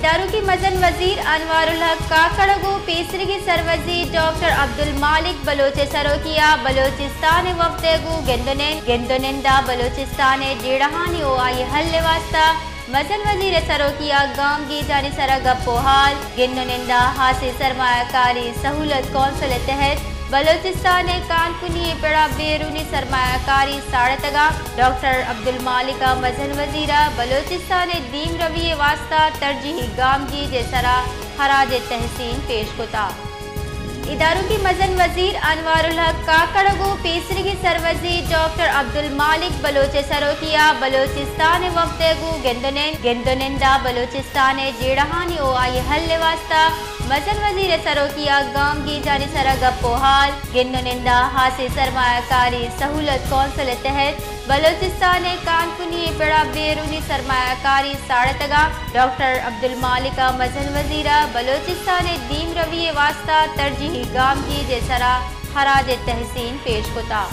इदारों की मजन वजीर अनवारुल हक काकड़गो पेसरगी सरवजीर डॉक्टर अब्दुल मालिक बलोच सरोकिया बलोचिस्तान वफ्दगु गेंदोनिंदा बलोचिस्तान डेढ़हानी ओ आई हल्ले वास्ता मजन वजीर सरोकिया गाम की जानी सरा गप्पो हाल गेंदोनिंदा हासिल सरमायाकारी सहूलत कौंसिल तहत बलोचिस्तान कानकुनी पेड़ा बेरूनी सरमायाकारी साड़तगा डॉक्टर अब्दुल मालिका मजन वजीरा बलोचिस्तान दीम रविये वास्ता तरजीही गाम की जैसरा खराज तहसीन पेश कोता। इदारों की मजन वजीर अनवारुल हक काकड़गो पेसरगी सरवजीर डॉक्टर अब्दुल मालिक बलोच सरोकिया बलोचिस्तान वफ्दगु गेंदोनिंदा बलोचिस्तान डेढ़हानी ओ आई हल्ले वास्ता मजन वजीर सरोकिया गाम की जानी सरा गप्पो हाल गेंदोनिंदा हासिल सरमायाकारी सहूलत कौंसिल तहत बलोचिस्तान कानकुनी पेड़ा बेरूनी सरमायाकारी साड़तगा डॉक्टर अब्दुल मालिका मजन वजीरा बलोचिस्तान दीम रविये वास्ता तरजीही गाम की जैसरा खराज तहसीन पेश कोता।